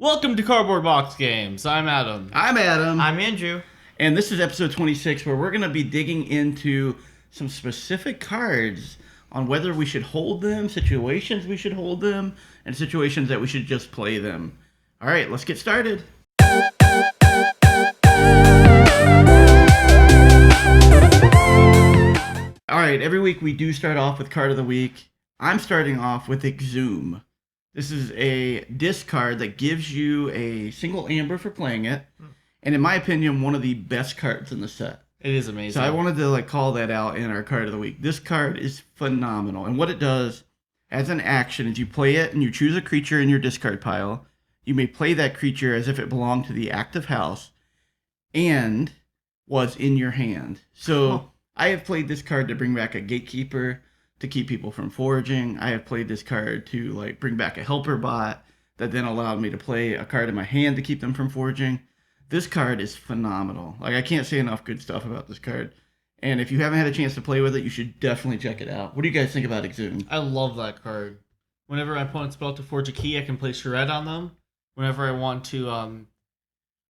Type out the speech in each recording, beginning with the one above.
Welcome to Cardboard Box Games. I'm Adam. I'm Adam. I'm Andrew. And this is episode 26, where we're going to be digging into some specific cards on whether we should hold them, situations we should hold them, and situations that we should just play them. All right, let's get started. All right, every week we do start off with card of the week. I'm starting off with Exhume. This is a discard that gives you a single amber for playing it. And in my opinion, one of the best cards in the set. It is amazing. So I wanted to call that out in our card of the week. This card is phenomenal. And what it does as an action is you play it and you choose a creature in your discard pile. You may play that creature as if it belonged to the active house and was in your hand. So I have played this card to bring back a gatekeeper to keep people from foraging. I have played this card to bring back a helper bot that then allowed me to play a card in my hand to keep them from foraging. This card is phenomenal. I can't say enough good stuff about this card. And if you haven't had a chance to play with it, you should definitely check it out. What do you guys think about Exhume? I love that card. Whenever my opponent's about to forge a key, I can play Charette on them. Whenever I want to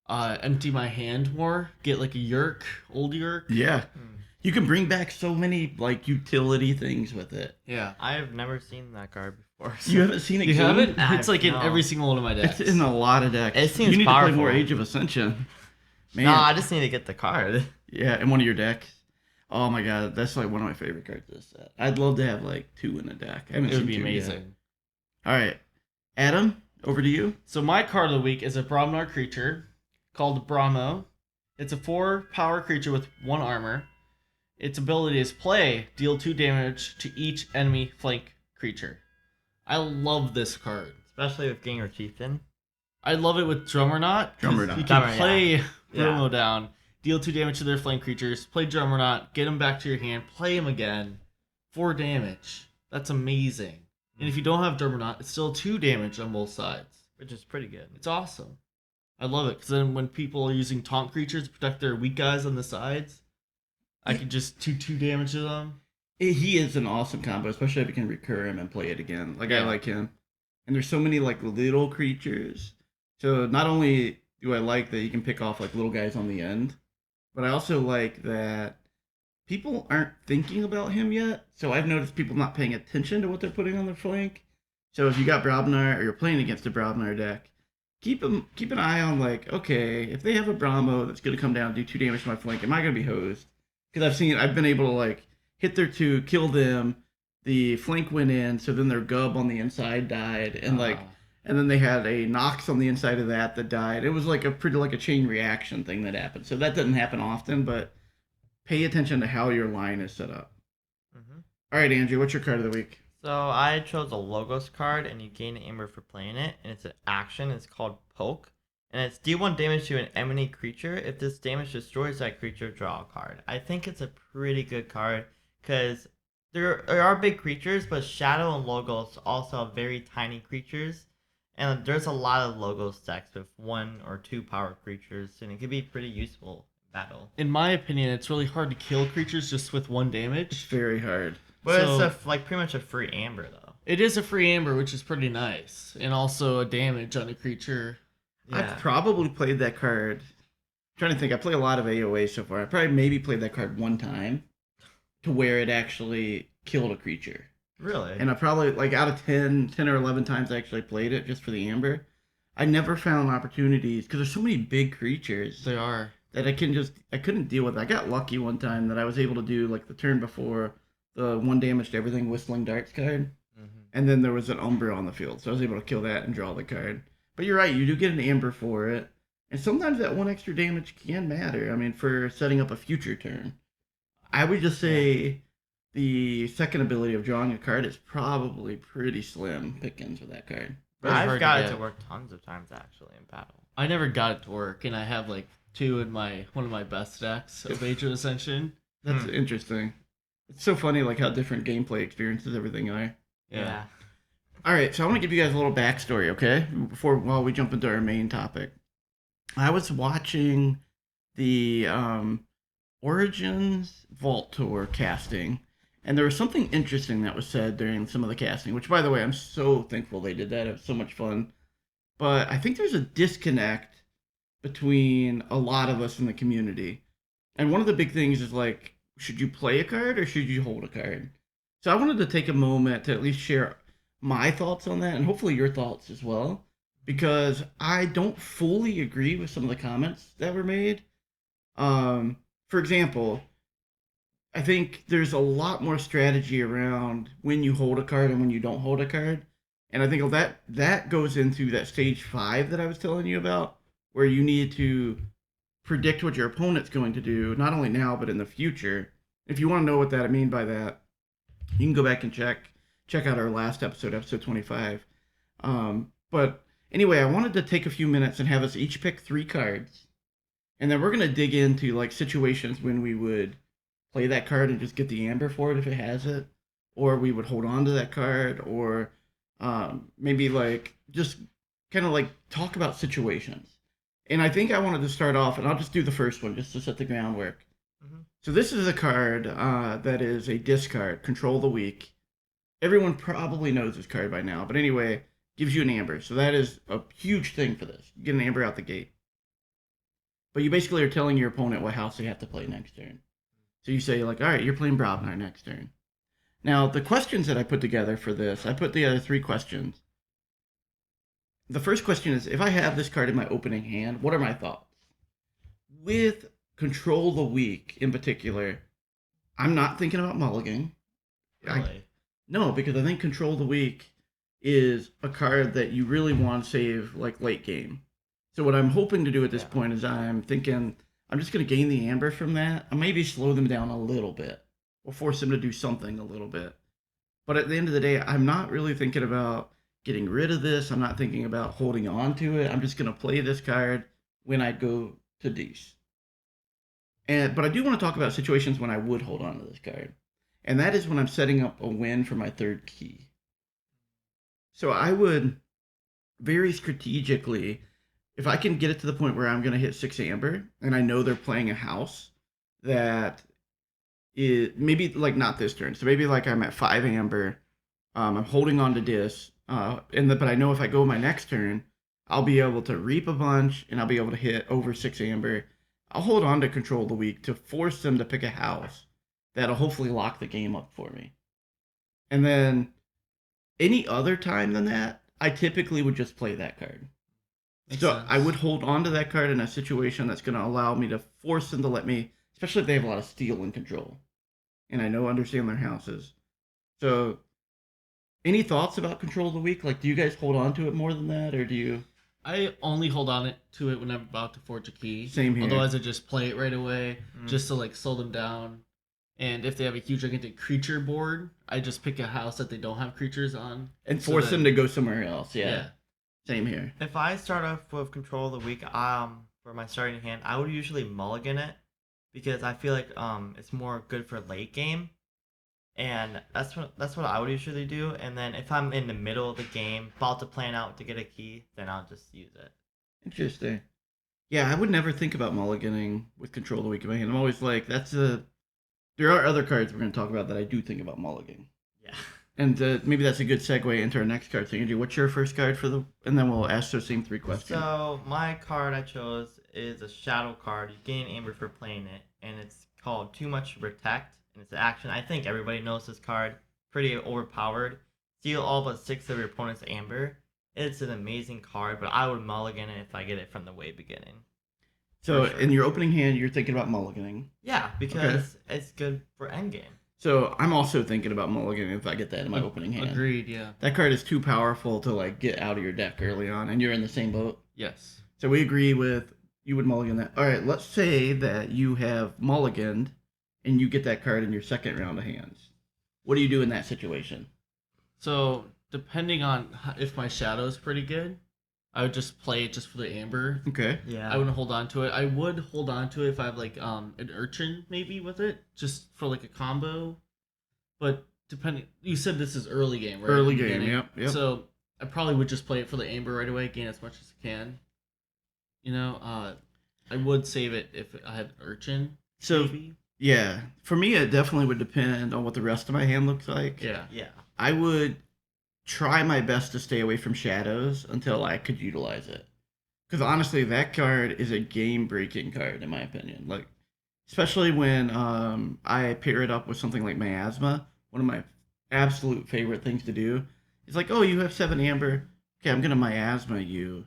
empty my hand more, get a Yerk, old Yerk. Yeah. You can bring back so many utility things with it. Yeah. I have never seen that card before. So. You haven't seen it? You haven't? Nah, It's in every single one of my decks. It's in a lot of decks. It seems you need powerful. to play more Age of Ascension. Man. No, I just need to get the card. Yeah, in one of your decks. Oh my god, that's one of my favorite cards of this set. I'd love to have two in a deck. I haven't It would seen be two amazing. yet. All right, Adam, over to you. So my card of the week is a Brahmanar creature called Brahmo. It's a 4-power creature with 1 armor. Its ability is play, deal 2 damage to each enemy flank creature. I love this card. Especially with Ganger Chieftain. I love it with Drummerknot. Drummerknot. You can Drummer, play yeah. Brahmo down, deal 2 damage to their flank creatures, play Drummerknot, get him back to your hand, play him again, 4 damage. That's amazing. And if you don't have Drummerknot, it's still 2 damage on both sides. Which is pretty good. It's awesome. I love it, because then when people are using taunt creatures to protect their weak guys on the sides, I can just 2 damage to them. He is an awesome combo, especially if you can recur him and play it again. I like him. And there's so many little creatures. So not only do I like that you can pick off little guys on the end, but I also like that people aren't thinking about him yet. So I've noticed people not paying attention to what they're putting on their flank. So if you got Brahmanar or you're playing against a Brahmanar deck, keep an eye on okay, if they have a Brahmo that's going to come down and do 2 damage to my flank, am I going to be hosed? Because I've been able to hit their 2, kill them, the flank went in, so then their gub on the inside died, and and then they had a Nox on the inside of that died. It was a pretty a chain reaction thing that happened. So that doesn't happen often, but pay attention to how your line is set up. Mm-hmm. All right, Andrew, what's your card of the week? So I chose a Logos card, and you gain an amber for playing it, and it's an action. It's called Poke, and it's D1 damage to an enemy creature. If this damage destroys that creature, draw a card. I think it's a pretty good card, because there are big creatures, but Shadow and Logos also have very tiny creatures. And there's a lot of Logos decks with 1 or 2 power creatures, and it can be pretty useful in battle. In my opinion, it's really hard to kill creatures just with 1 damage. It's very hard. But So- it's pretty much a free amber, though. It is a free amber, which is pretty nice. And also a damage on a creature. I've probably played that card. I'm trying to think, I play a lot of AOA so far. I probably maybe played that card 1 time to where it actually killed a creature. Really? And I probably, out of 10 or 11 times I actually played it just for the amber, I never found opportunities, because there's so many big creatures They are. that I couldn't deal with. I got lucky one time that I was able to do, the turn before, the 1 damage to everything Whistling Darts card, and then there was an Umbra on the field, so I was able to kill that and draw the card. But you're right, you do get an amber for it, and sometimes that 1 extra damage can matter, for setting up a future turn. I would just say the second ability of drawing a card is probably pretty slim pickings with that card. Very hard I've to got it get. to work tons of times, actually, in battle. I never got it to work, and I have 2 in one of my best decks of Age of Ascension. That's interesting. It's so funny how different gameplay experiences everything are. Yeah. All right, so I want to give you guys a little backstory, okay? While we jump into our main topic. I was watching the Origins Vault Tour casting, and there was something interesting that was said during some of the casting, which, by the way, I'm so thankful they did that. It was so much fun. but I think there's a disconnect between a lot of us in the community. And one of the big things is like, should you play a card or should you hold a card? So I wanted to take a moment to at least share my thoughts on that and hopefully your thoughts as well, because I don't fully agree with some of the comments that were made. For example, I think there's a lot more strategy around when you hold a card and when you don't hold a card. And I think that goes into that stage 5 that I was telling you about, where you need to predict what your opponent's going to do, not only now but in the future. If you want to know what that I mean by that, you can go back and check out our last episode 25. But anyway, I wanted to take a few minutes and have us each pick 3 cards, and then we're gonna dig into like situations when we would play that card and just get the amber for it if it has it, or we would hold on to that card, or maybe like just kind of like talk about situations. And I think I wanted to start off, and I'll just do the first one just to set the groundwork. Mm-hmm. So this is a card that is a discard, Control the Weak. Everyone probably knows this card by now, but anyway, gives you an amber. So that is a huge thing for this. You get an amber out the gate. But you basically are telling your opponent what house they have to play next turn. So you say like, all right, you're playing Brobnar next turn. Now, the questions that I put together for this, I put together 3 questions. The first question is, if I have this card in my opening hand, what are my thoughts? With Control the Weak in particular, I'm not thinking about mulliganing. Really? No, because I think Control the Weak is a card that you really want to save like late game. So what I'm hoping to do at this point is I'm thinking I'm just going to gain the amber from that. I maybe slow them down a little bit or force them to do something a little bit. But at the end of the day, I'm not really thinking about getting rid of this. I'm not thinking about holding on to it. I'm just going to play this card when I go to Deuce. But I do want to talk about situations when I would hold on to this card. And that is when I'm setting up a win for my 3rd key. So I would very strategically, if I can get it to the point where I'm going to hit 6 amber, and I know they're playing a house that is maybe like not this turn. So maybe like I'm at 5 amber, I'm holding on to Dis, but I know if I go my next turn, I'll be able to reap a bunch and I'll be able to hit over 6 amber. I'll hold on to Control the Weak to force them to pick a house that'll hopefully lock the game up for me. And then any other time than that, I typically would just play that card. Makes So sense. I would hold on to that card in a situation that's going to allow me to force them to let me, especially if they have a lot of steel and control. And I understand their houses. So any thoughts about Control the Weak? Like, do you guys hold on to it more than that, or do you? I only hold on to it when I'm about to forge a key. Same here. Otherwise, I just play it right away, Mm. just to like slow them down. And if they have a huge gigantic creature board, I just pick a house that they don't have creatures on. And so force that- them to go somewhere else. Yeah. Same here. If I start off with Control of the Weak, for my starting hand, I would usually mulligan it because I feel like it's more good for late game, and that's what I would usually do. And then if I'm in the middle of the game, about to plan out to get a key, then I'll just use it. Interesting. Yeah, I would never think about mulliganing with Control the Weak in my hand. I'm always like, there are other cards we're going to talk about that I do think about mulliganing. Yeah. And maybe that's a good segue into our next card. So, Andrew, what's your first card and then we'll ask those same 3 questions. So my card I chose is a shadow card. You gain amber for playing it, and it's called Too Much to Protect, and it's an action. I think everybody knows this card. Pretty overpowered. Steal all but 6 of your opponent's amber. It's an amazing card, but I would mulligan it if I get it from the way beginning. So, sure. in your opening hand, you're thinking about mulliganing. Yeah, because it's good for endgame. So, I'm also thinking about mulliganing if I get that in my opening hand. Agreed, yeah. That card is too powerful to like get out of your deck early on, and you're in the same boat. Yes. So we agree with you would mulligan that. All right, let's say that you have mulliganed, and you get that card in your second round of hands. What do you do in that situation? So, depending on if my shadow is pretty good, I would just play it just for the amber. Okay. Yeah. I wouldn't hold on to it. I would hold on to it if I have like an urchin maybe with it, just for like a combo. But depending, you said this is early game, right? Early In the game, beginning. yep. So I probably would just play it for the amber right away, gain as much as I can. I would save it if I had urchin. So Maybe. yeah, for me it definitely would depend on what the rest of my hand looks like. Yeah. Yeah. I would try my best to stay away from shadows until I could utilize it. Because honestly, that card is a game-breaking card in my opinion. Like, especially when I pair it up with something like miasma. One of my absolute favorite things to do is like, oh, you have 7 amber. Okay, I'm gonna miasma you,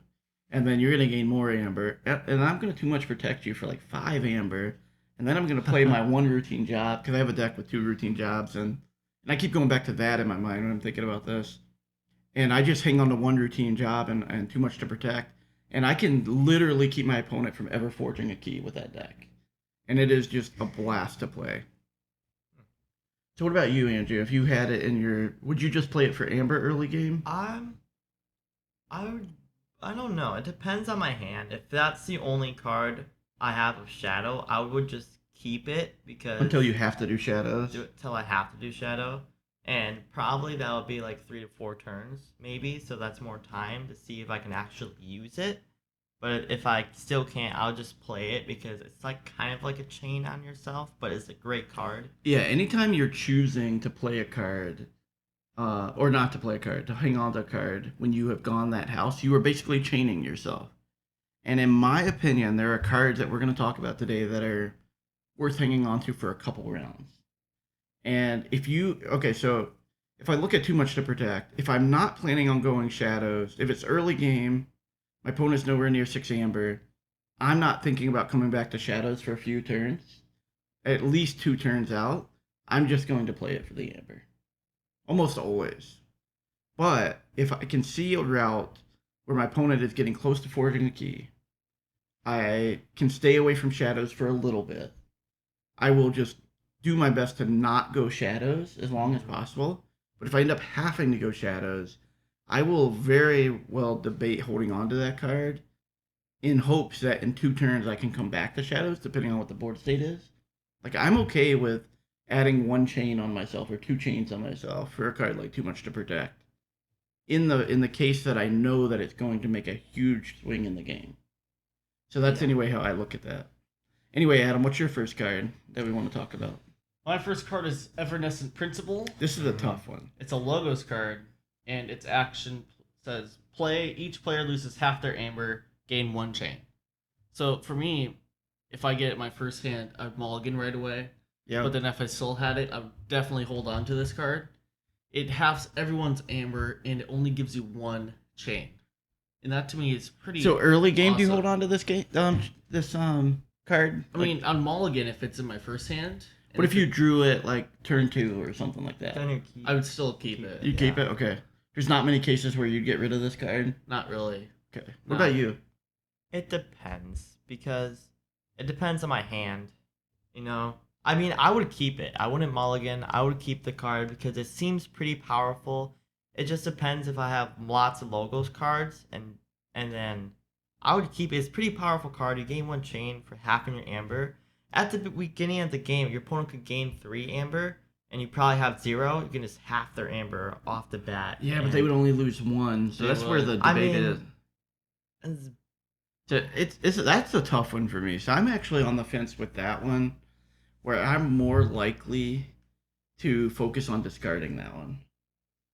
and then you're gonna gain more amber, and I'm gonna too much protect you for like 5 amber, and then I'm gonna play my one routine job because I have a deck with 2 routine jobs, and I keep going back to that in my mind when I'm thinking about this. And I just hang on to one routine job and too much to protect. And I can literally keep my opponent from ever forging a key with that deck. And it is just a blast to play. So what about you, Andrew? If you had it in your, would you just play it for Amber early game? I would. I don't know. It depends on my hand. If that's the only card I have of Shadow, I would just keep it because Until you have to do shadows? do it till I have to do Shadow, and probably that would be like 3 to 4 turns, maybe. So that's more time to see if I can actually use it. But if I still can't, I'll just play it because it's like kind of like a chain on yourself, but it's a great card. Yeah, anytime you're choosing to play a card, or not to play a card, to hang on to a card when you have gone that house, you are basically chaining yourself. And in my opinion, there are cards that we're going to talk about today that are worth hanging on to for a couple rounds. And so if I look at too much to protect, if I'm not planning on going shadows, if it's early game, my opponent's nowhere near 6 amber, I'm not thinking about coming back to shadows for a few turns, at least 2 turns out. I'm just going to play it for the amber. Almost always. But if I can see a route where my opponent is getting close to forging a key, I can stay away from shadows for a little bit. I will just do my best to not go shadows as long as possible. But if I end up having to go shadows, I will very well debate holding on to that card in hopes that in 2 turns I can come back to shadows, depending on what the board state is. Like, I'm okay with adding 1 chain on myself or 2 chains on myself for a card like Too Much to Protect. In the case that I know that it's going to make a huge swing in the game. So that's anyway how I look at that. Anyway, Adam, what's your first card that we want to talk about? My first card is Evanescent Principle. This is a tough one. It's a Logos card, and its action says play. Each player loses half their amber, gain 1 chain. So for me, if I get it my first hand, I'd mulligan right away. Yeah. But then if I still had it, I would definitely hold on to this card. It halves everyone's amber, and it only gives you 1 chain. And that to me is pretty. So early game, do you awesome. hold on to this game? This card. I mean, on mulligan if it's in my first hand. What if you drew it like turn 2 or something like that? Then you keep. I would still keep it. You keep it? Okay. There's not many cases where you get rid of this card. Not really. Okay. What about you? It depends because it depends on my hand. You know, I mean, I would keep it. I wouldn't mulligan. I would keep the card because it seems pretty powerful. It just depends if I have lots of Logos cards and then I would keep it. It's a pretty powerful card. You gain 1 chain for halving your amber. At the beginning of the game, your opponent could gain 3 amber, and you probably have 0. You can just half their amber off the bat. Yeah, but they would only lose 1, so that's where the debate is. So that's a tough one for me. So I'm actually on the fence with that one, where I'm more likely to focus on discarding that one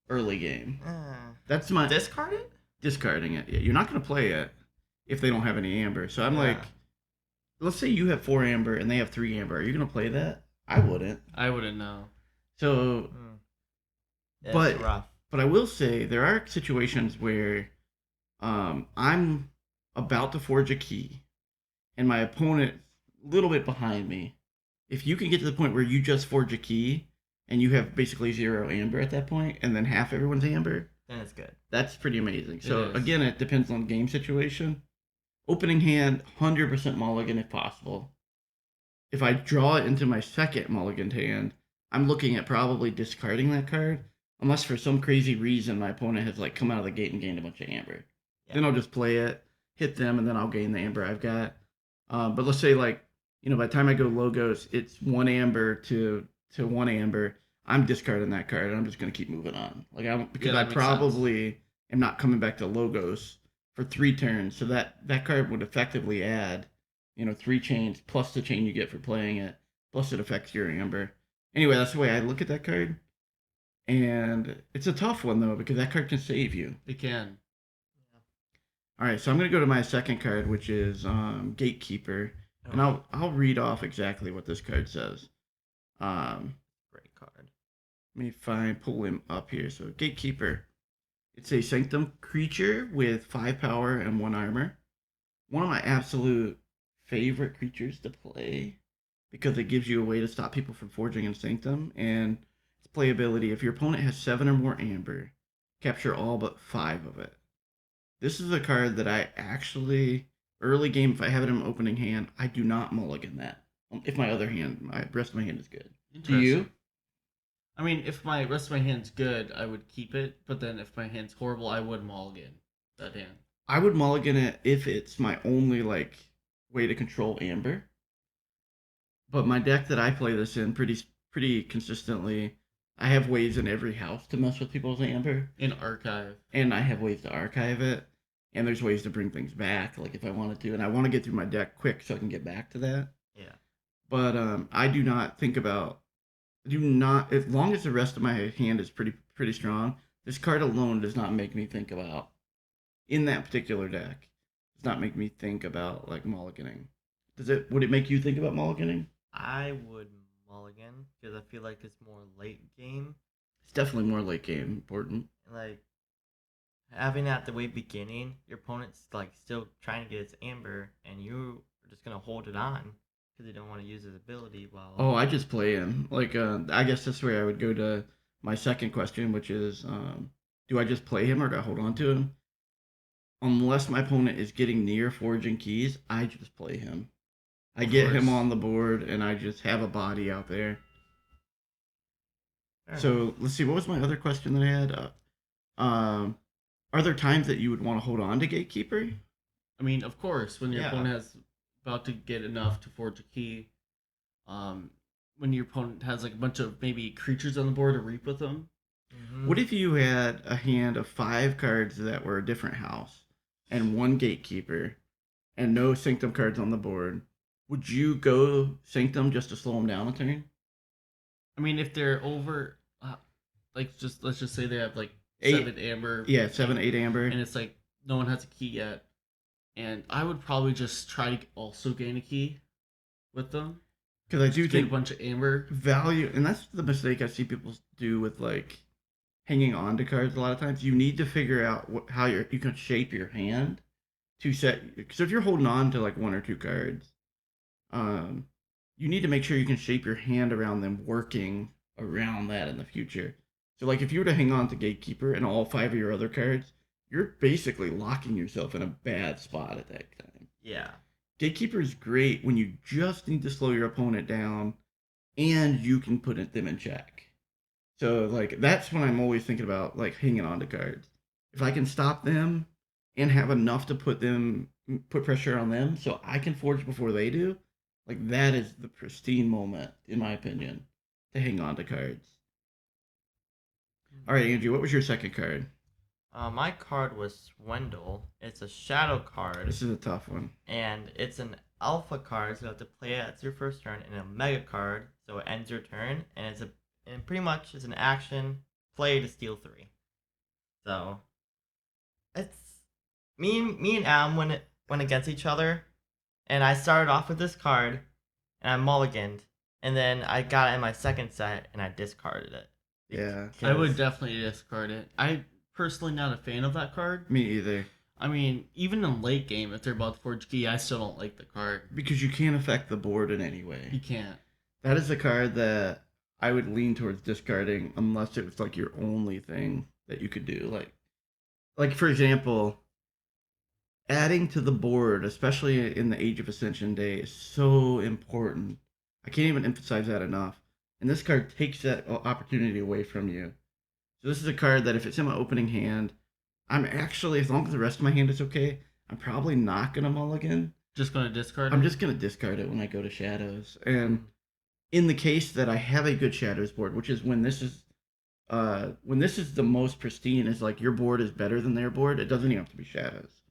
early game. That's my Discard it? discarding it. Yeah, you're not going to play it if they don't have any amber. So I'm like, let's say you have 4 amber and they have 3 amber. Are you going to play that? I wouldn't. I wouldn't know. So, Yeah, but it's rough. but I will say there are situations where I'm about to forge a key and my opponent a little bit behind me. If you can get to the point where you just forge a key and you have basically 0 amber at that point and then half everyone's amber, Then it's good. that's pretty amazing. So is. again, it depends on game situation. Opening hand, 100% mulligan if possible. If I draw it into my second mulligan hand, I'm looking at probably discarding that card, unless for some crazy reason my opponent has like come out of the gate and gained a bunch of amber. Yeah. Then I'll just play it, hit them, and then I'll gain the amber I've got. But let's say by the time I go Logos, it's 1 amber to 1 amber. I'm discarding that card, and I'm just gonna keep moving on. Because I that makes probably am not coming back to Logos for 3 turns, so that card would effectively add, 3 chains plus the chain you get for playing it, plus it affects your amber. Anyway, that's the way I look at that card. And it's a tough one though because that card can save you. It can. All right, so I'm gonna go to my second card, which is Gatekeeper, and I'll read off exactly what this card says. Great card. Let me pull him up here. So Gatekeeper, it's a Sanctum creature with 5 power and 1 armor. One of my absolute favorite creatures to play because it gives you a way to stop people from forging in Sanctum, and its playability. If your opponent has 7 or more amber, capture all but 5 of it. This is a card that I actually, early game, if I have it in my opening hand, I do not mulligan that. If my rest of my hand is good. Do you? I mean, if my rest of my hand's good, I would keep it. But then if my hand's horrible, I would mulligan that hand. I would mulligan it if it's my only way to control amber. But my deck that I play this in pretty consistently, I have ways in every house to mess with people's amber. In archive. And I have ways to archive it. And there's ways to bring things back, like if I wanted to. And I want to get through my deck quick so I can get back to that. Yeah. But I do not think about... as long as the rest of my hand is pretty strong, this card alone does not make me think about, in that particular deck, does not make me think about, mulliganing. Would it make you think about mulliganing? I would mulligan because I feel like it's more late game. It's definitely more late game important. Like having at the way beginning, your opponent's still trying to get its amber, and you are just gonna hold it on because you don't want to use his ability while. Oh, I just play him. I guess that's where I would go to my second question, which is, do I just play him or do I hold on to him? Unless my opponent is getting near forging keys, I just play him. I get him on the board, and I just have a body out there. So let's see. What was my other question that I had? Are there times that you would want to hold on to Gatekeeper? I mean, of course, when your opponent has about to get enough to forge a key. When your opponent has a bunch of maybe creatures on the board to reap with them. Mm-hmm. What if you had a hand of 5 cards that were a different house and 1 Gatekeeper and no Sanctum cards on the board? Would you go Sanctum just to slow them down a turn? I mean, if they're over, let's just say they have 8 7 amber. Yeah, 7, 8 amber. And it's no one has a key yet. And I would probably just try to also gain a key with them. Because I do think a bunch of amber value, and that's the mistake I see people do with hanging on to cards a lot of times. You need to figure out how you can shape your hand to set. Because if you're holding on to 1 or 2 cards, you need to make sure you can shape your hand around them working around that in the future. So if you were to hang on to Gatekeeper and all 5 of your other cards, you're basically locking yourself in a bad spot at that time. Yeah. Gatekeeper is great when you just need to slow your opponent down and you can put them in check. So that's when I'm always thinking about hanging on to cards. If I can stop them and have enough to put pressure on them so I can forge before they do, that is the pristine moment, in my opinion, to hang on to cards. All right, Andrew, what was your second card? My card was Swindle. It's a shadow card. This is a tough one. And it's an alpha card, so you have to play it as your first turn, and a mega card, so it ends your turn, and pretty much it's an action play to steal 3. So it's me and Adam went against each other, and I started off with this card, and I mulliganed, and then I got it in my second set, and I discarded it. Yeah. I would definitely discard it. I personally not a fan of that card. Me either. I mean, even in late game, if they're about to forge key, I still don't like the card. Because you can't affect the board in any way. You can't. That is a card that I would lean towards discarding unless it was your only thing that you could do. For example, adding to the board, especially in the Age of Ascension day, is so important. I can't even emphasize that enough. And this card takes that opportunity away from you. So this is a card that if it's in my opening hand, I'm actually, as long as the rest of my hand is okay, I'm probably not going to mulligan. Just going to discard it? I'm just going to discard it when I go to Shadows. And in the case that I have a good Shadows board, which is when this is the most pristine, is your board is better than their board, it doesn't even have to be Shadows.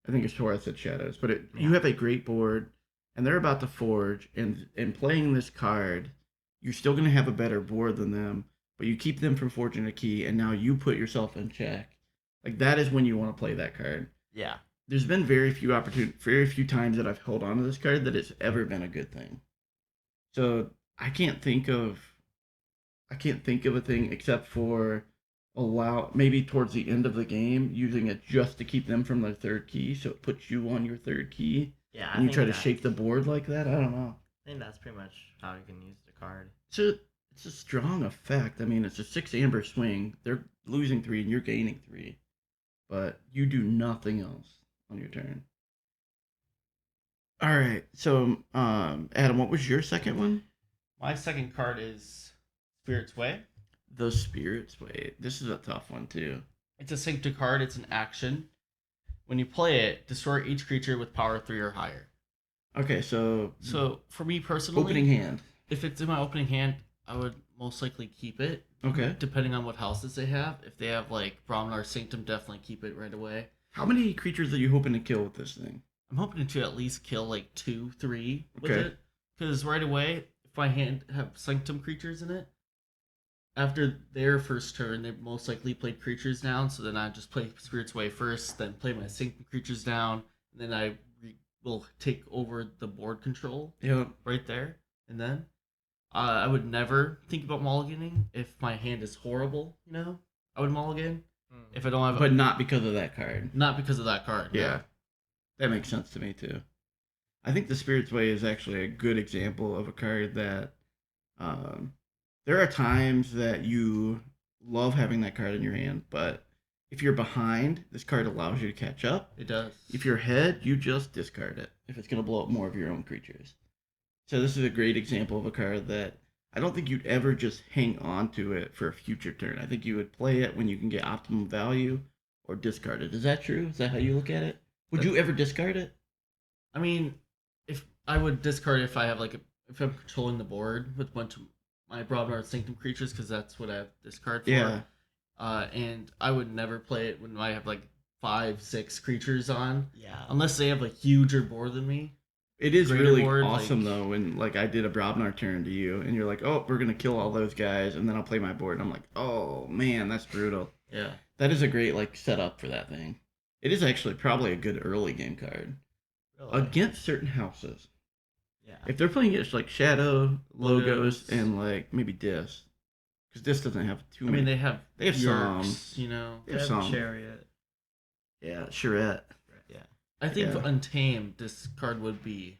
I think it's before I said Shadows. But you have a great board, and they're about to forge, and playing this card, you're still going to have a better board than them, but you keep them from forging a key, and now you put yourself in check. Like that is when you want to play that card. Yeah. There's been very few times that I've held on to this card that it's ever been a good thing. So I can't think of a thing except for maybe towards the end of the game using it just to keep them from their third key, so it puts you on your third key. Yeah. And you try to shake the board like that. I don't know. I think that's pretty much how you can use the card. It's a strong effect. I mean, it's a 6 amber swing. They're losing 3 and you're gaining 3, but you do nothing else on your turn. All right. So, Adam, what was your second one? My second card is Spirit's Way. The Spirit's Way. This is a tough one too. It's a Sanctum card. It's an action. When you play it, destroy each creature with power 3 or higher. Okay, so for me personally, opening hand. If it's in my opening hand, I would most likely keep it. Okay. Depending on what houses they have. If they have like Bromnar Sanctum, definitely keep it right away. How many creatures are you hoping to kill with this thing? I'm hoping to at least kill like 2, 3 with Okay. it. Because right away, if my hand have Sanctum creatures in it, after their first turn, they most likely played creatures down. So then I just play Spirit's Way first, then play my Sanctum creatures down, and then I will take over the board control. Yeah. Right there, and then I would never think about mulliganing if my hand is horrible. I would mulligan if I don't have. But not because of that card. Not because of that card. Yeah. No. That makes sense to me too. I think the Spirit's Way is actually a good example of a card that there are times that you love having that card in your hand, but if you're behind, this card allows you to catch up. It does. If you're ahead, you just discard it if it's going to blow up more of your own creatures. So this is a great example of a card that I don't think you'd ever just hang on to it for a future turn. I think you would play it when you can get optimum value or discard it. Is that true? Is that how you look at it? Would you ever discard it? I mean, if I would discard it if I have if I'm controlling the board with a bunch of my Bromnar Sanctum creatures, because that's what I have this card for. Yeah. And I would never play it when I have 5, 6 creatures on. Yeah. Unless they have a huger board than me. It is Greater really board, awesome though when I did a Brobnar turn to you and you're like, oh, we're gonna kill all those guys, and then I'll play my board and I'm like, oh man, that's brutal. Yeah. That is a great setup for that thing. It is actually probably a good early game card Really? against certain houses. Yeah. If they're playing against Shadow, Logos, Logos. and maybe Dis, because Dis doesn't have too I many. mean, they have some. Yerks, They have some. Chariot. Yeah, Charette. Yeah. I think Yeah. for Untamed, this card would be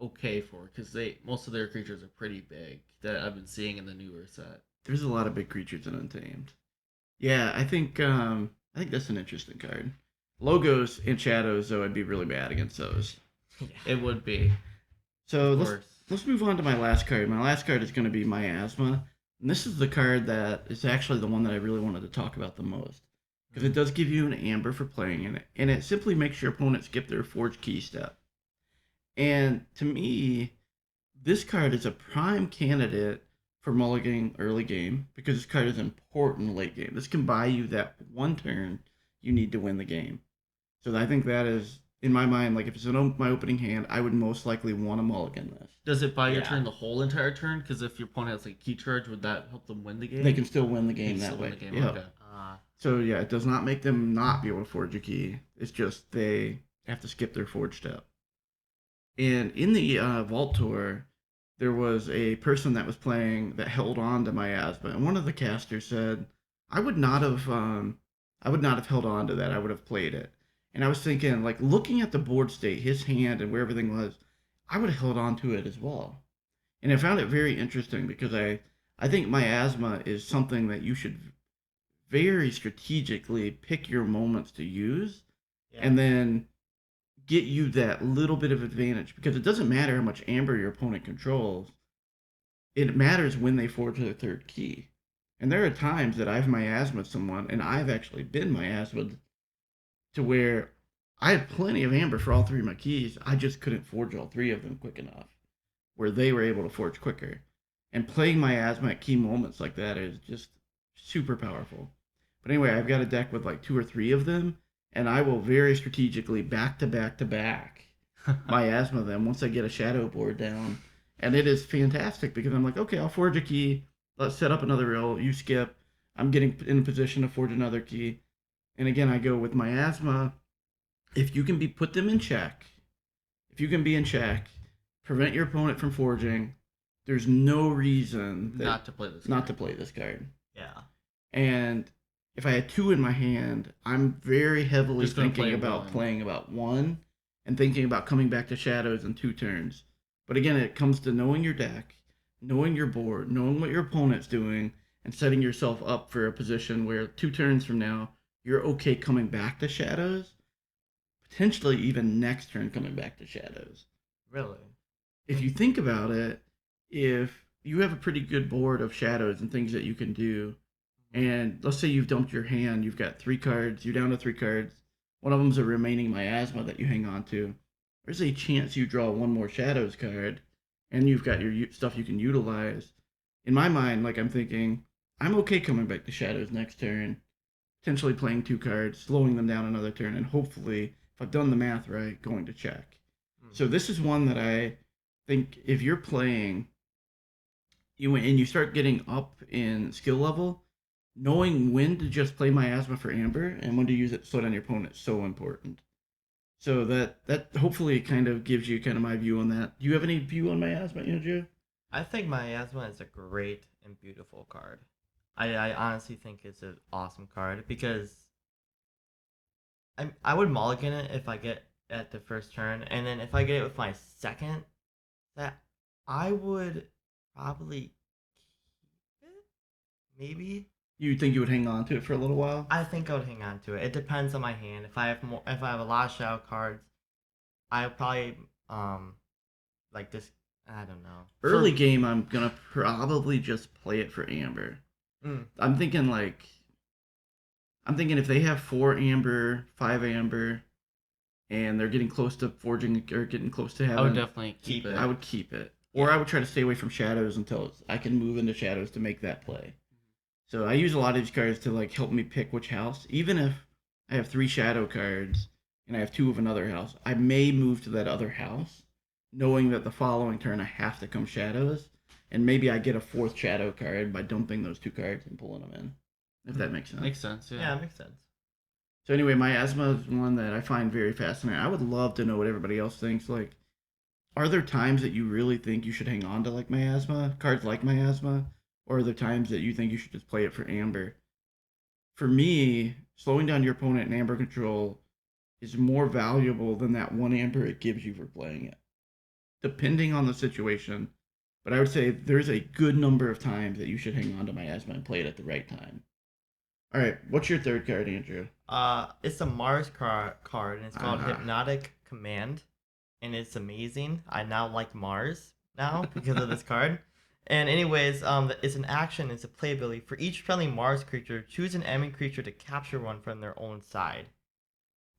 okay for, because most of their creatures are pretty big that I've been seeing in the newer set. There's a lot of big creatures in Untamed. Yeah, I think that's an interesting card. Logos and Shadows, though, I'd be really bad against those. It would be. So Of let's course. let's move on to my last card. My last card is going to be Miasma, and this is the card that is actually the one that I really wanted to talk about the most, because it does give you an amber for playing in it, and it simply makes your opponent skip their Forge Key step. And to me, this card is a prime candidate for mulliganing early game, because this card is important late game. This can buy you that one turn you need to win the game. So I think that is, in my mind, if it's my opening hand, I would most likely want to mulligan this. Does it buy your Yeah. turn the whole entire turn? Because if your opponent has key charge, would that help them win the game? They can still win the They game can that still way. win the game. Yeah. Okay. So yeah, it does not make them not be able to forge a key. It's just they have to skip their forge step. And in the Vault Tour, there was a person that was playing that held on to Miasma, and one of the casters said, "I would not have held on to that. I would have played it." And I was thinking, looking at the board state, his hand, and where everything was, I would have held on to it as well. And I found it very interesting because I think Miasma is something that you should very strategically pick your moments to use, Yeah. and then get you that little bit of advantage, because it doesn't matter how much amber your opponent controls. It matters when they forge their third key. And there are times that I've miasmaed someone, and I've actually been miasmaed to where I had plenty of amber for all 3 of my keys. I just couldn't forge all 3 of them quick enough, where they were able to forge quicker. And playing miasma at key moments like that is just super powerful. But anyway, I've got a deck with 2 or 3 of them, and I will very strategically back to back miasma them once I get a shadow board down. And it is fantastic because I'm like, okay, I'll forge a key. let's set up another roll. You skip. I'm getting in a position to forge another key. And again, I go with miasma. If you can put them in check, if you can be in check, prevent your opponent from forging, there's no reason Not to play this. not to play this card. Yeah. And if I had 2 in my hand, I'm very heavily Just gonna thinking play about one. playing about 1 and thinking about coming back to shadows in 2 turns. But again, it comes to knowing your deck, knowing your board, knowing what your opponent's doing, and setting yourself up for a position where 2 turns from now, you're okay coming back to shadows, potentially even next turn coming back to shadows. Really? If you think about it, if you have a pretty good board of shadows and things that you can do, and let's say you've dumped your hand, you've got 3 cards, you're down to 3 cards, one of them's a remaining miasma that you hang on to, there's a chance you draw 1 more shadows card, and you've got your stuff you can utilize. In my mind, like I'm thinking, I'm okay coming back to shadows next turn, potentially playing 2 cards, slowing them down another turn, and hopefully, if I've done the math right, going to check. So this is one that I think if you're playing, you start getting up in skill level, knowing when to just play miasma for amber and when to use it to slow down your opponent is so important. So that hopefully kind of gives you kind of my view on that. Do you have any view on miasma, Joe? I think miasma is a great and beautiful card. I honestly think it's an awesome card because I would mulligan it if I get at the first turn, and then if I get it with my second, that I would probably keep it. Maybe. You think you would hang on to it for a little while? I think I would hang on to it. It depends on my hand. If I have a lot of shadow cards, I would probably like this. I don't know. Early game, I'm gonna probably just play it for amber. Mm. I'm thinking if they have 4 amber, 5 amber, and they're getting close to forging or getting close to having, I would definitely keep it. I would keep it, or I would try to stay away from shadows until I can move into shadows to make that play. So I use a lot of these cards to like help me pick which house. Even if I have 3 shadow cards and I have 2 of another house, I may move to that other house, knowing that the following turn I have to come shadows, and maybe I get a 4th shadow card by dumping those 2 cards and pulling them in. If that makes sense. Makes sense. Yeah, it makes sense. So anyway, miasma is one that I find very fascinating. I would love to know what everybody else thinks. Like, are there times that you really think you should hang on to like miasma, cards like miasma, or are there times that you think you should just play it for amber? For me, slowing down your opponent in amber control is more valuable than that 1 amber it gives you for playing it, depending on the situation. But I would say there's a good number of times that you should hang on to miasma and play it at the right time. All right, what's your 3rd card, Andrew? It's a Mars card, and it's called Uh-huh. Hypnotic Command, and it's amazing. I now like Mars now because of this card. And anyways, it's an action. It's a playability. For each friendly Mars creature, choose an enemy creature to capture one from their own side.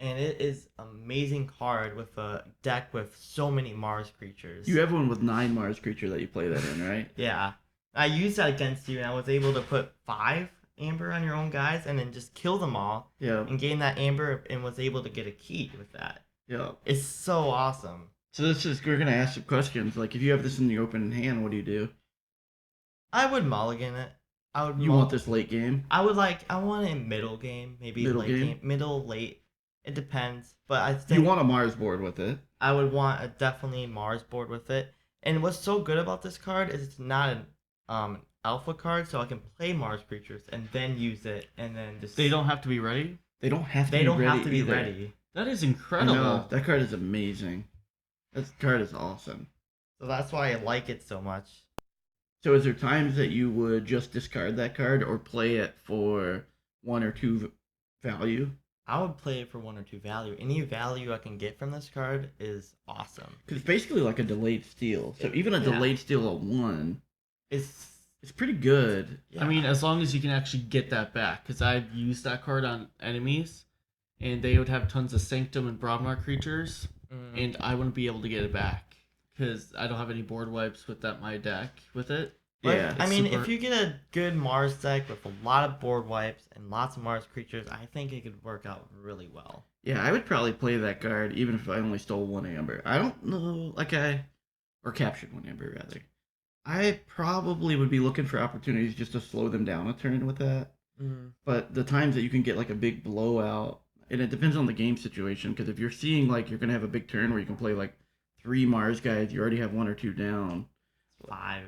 And it is amazing card with a deck with so many Mars creatures. You have one with 9 Mars creature that you play that in, right? Yeah. I used that against you, and I was able to put 5 amber on your own guys and then just kill them all Yeah. and gain that amber and was able to get a key with that. Yeah. It's so awesome. So we're gonna ask some questions. Like, if you have this in your open hand, what do you do? I would mulligan it. You want this late game? I want it in middle game, maybe Middle late game? middle, late. It depends. But I think You want a Mars board with it. I would want a definitely Mars board with it. And what's so good about this card is it's not an alpha card, so I can play Mars creatures and then use it and then just They don't have to be ready. They don't have to they be don't ready have to be either. ready. That is I incredible. know. That card is amazing. That card is awesome. So that's why I like it so much. So is there times that you would just discard that card or play it for 1 or 2 value? I would play it for 1 or 2 value. Any value I can get from this card is awesome. Because it's basically like a delayed steal. So even a Yeah. delayed steal at 1, It's it's pretty good. yeah. I mean, as long as you can actually get that back, because I've used that card on enemies, and they would have tons of Sanctum and Bromnar creatures, and I wouldn't be able to get it back because I don't have any board wipes with my deck with it. But, Yeah. I mean, super- if you get a good Mars deck with a lot of board wipes and lots of Mars creatures, I think it could work out really well. Yeah, I would probably play that card even if I only stole 1 amber. I don't know, or captured 1 amber rather. I probably would be looking for opportunities just to slow them down a turn with that. Mm. But the times that you can get like a big blowout, and it depends on the game situation. Because if you're seeing like you're gonna have a big turn where you can play like 3 Mars guys, you already have 1 or 2 down,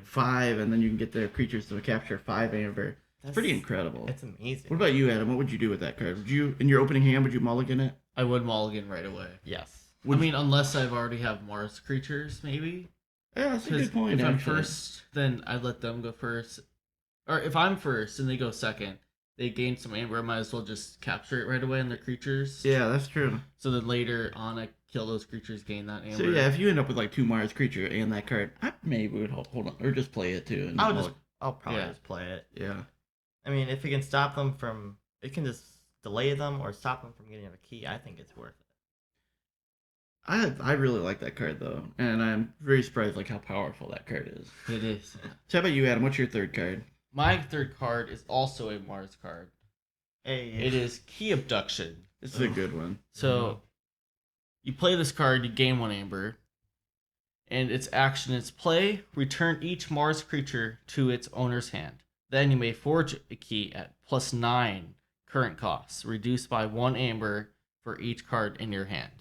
5, and then you can get their creatures to capture 5 amber. It's pretty incredible. It's amazing. What about you, Adam? What would you do with that card? Would you, in your opening hand, would you mulligan it? I would mulligan right away. Yes. I mean, unless I've already have Mars creatures, maybe. Yeah, that's a good point. If I'm actually. first, then I'd let them go first. Or if I'm first and they go second, they gain some amber. I might as well just capture it right away in their creatures. Yeah, that's true. So then later on, I kill those creatures, gain that amber. So yeah, if you end up with like 2 Mars creature and that card, I maybe would hold on or just play it too. And I'll probably Yeah. just play it. yeah. I mean, if it can stop them from, it can just delay them or stop them from getting a key. I think it's worth it. I really like that card though, and I'm very surprised like how powerful that card is. It is. So how about you, Adam? What's your third card? My third card is also a Mars card. Hey, It is Key Abduction. This is a good one. So you play this card, you gain 1 amber, and its action is play, return each Mars creature to its owner's hand. Then you may forge a key at +9 current costs, reduced by 1 amber for each card in your hand.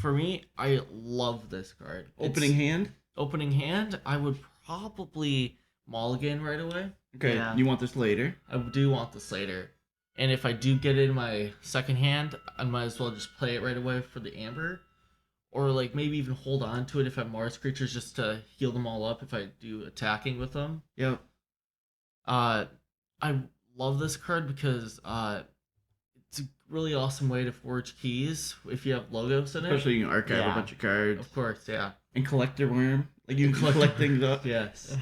For me, I love this card. Opening hand. Opening hand, I would probably mulligan right away. Okay, Yeah. you want this later? I do want this later. And if I do get it in my second hand, I might as well just play it right away for the amber. Or like maybe even hold on to it if I have Mars creatures just to heal them all up if I do attacking with them. Yep. I love this card because it's a really awesome way to forge keys if you have logos in it. Especially you can archive a Yeah. bunch of cards. Of course, yeah. And collector worm. Like you can collect things up. Yes.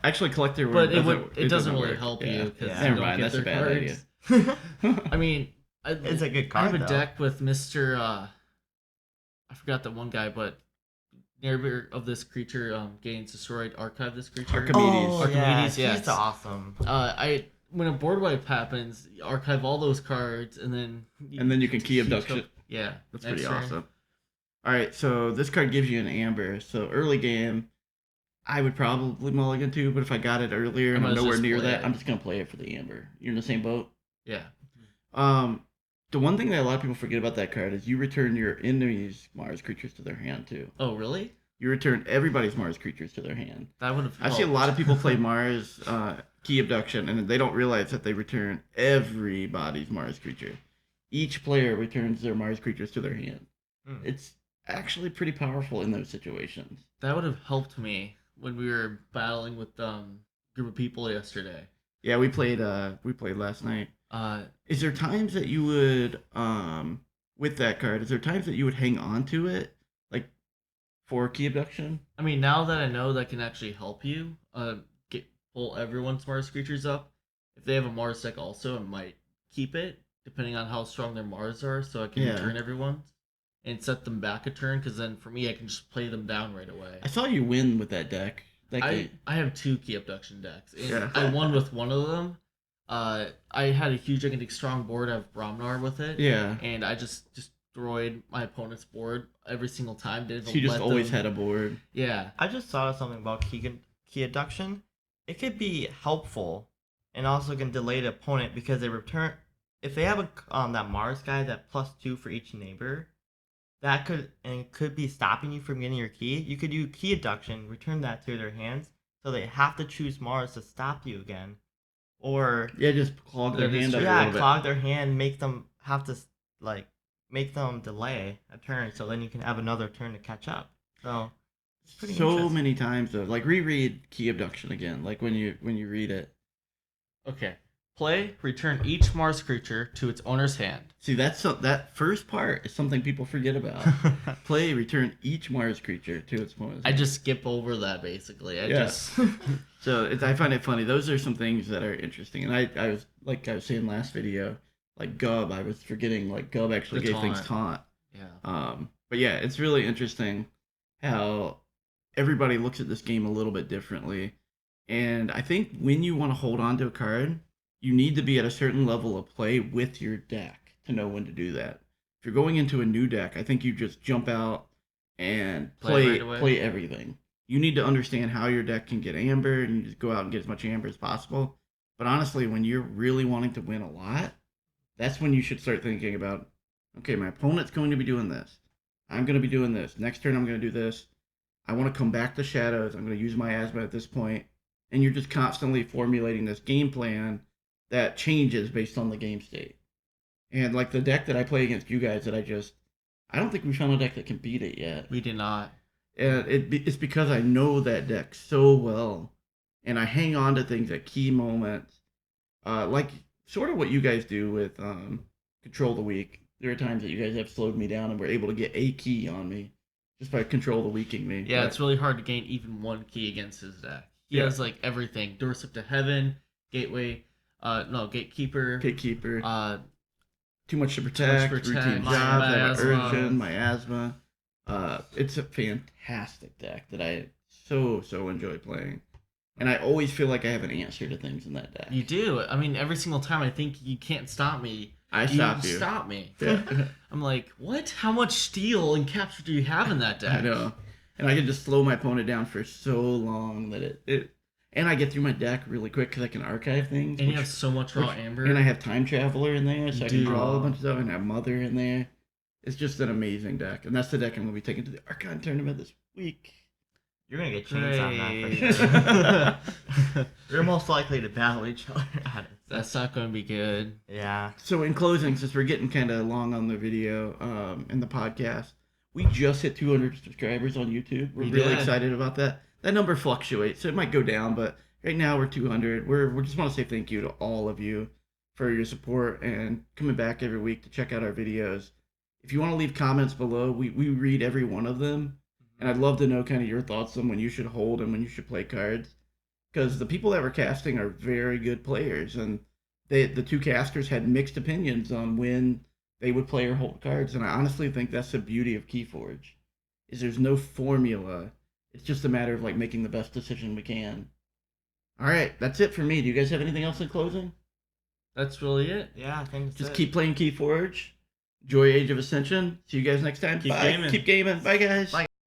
Actually, collector worm. But it doesn't really work. help Yeah. you because Yeah. you Never don't mind, get that's a their bad cards. idea. I mean, It's a good I card. have a though. deck with Mr. I forgot the one guy, but neighbor of this creature gains destroyed. Archive this creature. Archimedes. Oh, Archimedes, yeah. yes. He's awesome. When a board wipe happens, you archive all those cards, and then You can key abduction. Yeah, That's next pretty turn. awesome. All right, so this card gives you an amber. So early game, I would probably mulligan too, but if I got it earlier and I I'm might nowhere just near play that, it. I'm just gonna play it for the amber. You're in the same boat. Yeah. The one thing that a lot of people forget about that card is you return your enemy's Mars creatures to their hand too. Oh, really? You return everybody's Mars creatures to their hand. That would have. I see a lot of people play Mars key abduction, and they don't realize that they return everybody's Mars creature. Each player returns their Mars creatures to their hand. Hmm. It's actually pretty powerful in those situations. That would have helped me when we were battling with group of people yesterday. Yeah, we played last night. Uh, Is there times that you would with that card? Is there times that you would hang on to it, like for key abduction? I mean, now that I know that can actually help you, pull everyone's Mars creatures up. If they have a Mars deck, also, I might keep it depending on how strong their Mars are, so I can Yeah. return everyone's and set them back a turn. Because then for me, I can just play them down right away. I saw you win with that deck. I have 2 key abduction decks. And Yeah. I won with one of them. I had a huge, gigantic, strong board. I have Bromnar with it. Yeah. And I just destroyed my opponent's board every single time. Didn't So you just let always them- had a board. Yeah. I just thought of something about key abduction. It could be helpful, and also can delay the opponent because they return. If they have that Mars guy that +2 for each neighbor, that could be stopping you from getting your key. You could do key abduction, return that to their hands, so they have to choose Mars to stop you again, or Yeah, just clog their That is hand up true. a little bit. clog their hand, make them have to make them delay a turn, so then you can have another turn to catch up. So it's pretty So interesting. many times though. Like reread key abduction again. Like when you read it. Okay. Play, return each Mars creature to its owner's hand. See, that first part is something people forget about. Play, return each Mars creature to its opponent's I hand. just skip over that basically. Yeah. So I find it funny. Those are some things that are interesting. And I was saying last video, like Gub, I was forgetting like Gub actually The gave things taunt. taunt. Yeah. But yeah, it's really interesting how everybody looks at this game a little bit differently. And I think when you want to hold on to a card, you need to be at a certain level of play with your deck to know when to do that. If you're going into a new deck, I think you just jump out and Play it right away. play everything. you need to understand how your deck can get amber, and you just go out and get as much amber as possible. But honestly, when you're really wanting to win a lot, that's when you should start thinking about, okay, my opponent's going to be doing this. I'm going to be doing this. Next turn, I'm going to do this. I want to come back to shadows. I'm going to use my asthma at this point. And you're just constantly formulating this game plan that changes based on the game state. And like the deck that I play against you guys I don't think we found a deck that can beat it yet. We did not. And it's because I know that deck so well. And I hang on to things at key moments. Like sort of what you guys do with Control the Weak. There are times that you guys have slowed me down and were able to get a key on me just by Control the Weaking me. Yeah, it's really hard to gain even one key against his deck. He has like everything: Doorstep to Heaven, Gateway, Gatekeeper, Too much to protect, routine jobs, urgent, miasma. It's a fantastic deck that I so enjoy playing. And I always feel like I have an answer to things in that deck. You do. I mean, every single time I think you can't stop me. You Stop me. Yeah. I'm like, what? How much steel and capture do you have in that deck? I know. And I can just slow my opponent down for so long that and I get through my deck really quick because I can archive things. And you have so much raw amber. And I have Time Traveler in there, so I can draw a bunch of stuff, and I have Mother in there. It's just an amazing deck. And that's the deck I'm going to be taking to the Archon tournament this week. You're going to get chains on that for sure. You're most likely to battle each other at it. That's not going to be good. Yeah. So in closing, since we're getting kind of long on the video and the podcast, we just hit 200 subscribers on YouTube. We're really excited about that. That number fluctuates, so it might go down, but right now we're 200. We just want to say thank you to all of you for your support and coming back every week to check out our videos. If you want to leave comments below, we read every one of them, and I'd love to know kind of your thoughts on when you should hold and when you should play cards, because the people that we're casting are very good players, and the two casters had mixed opinions on when they would play or hold cards, and I honestly think that's the beauty of KeyForge, is there's no formula. It's just a matter of like making the best decision we can. All right, that's it for me. Do you guys have anything else in closing? That's really it. Yeah, I think just keep playing KeyForge. Enjoy Age of Ascension. See you guys next time. Keep gaming. Keep gaming. Bye, guys. Bye, guys.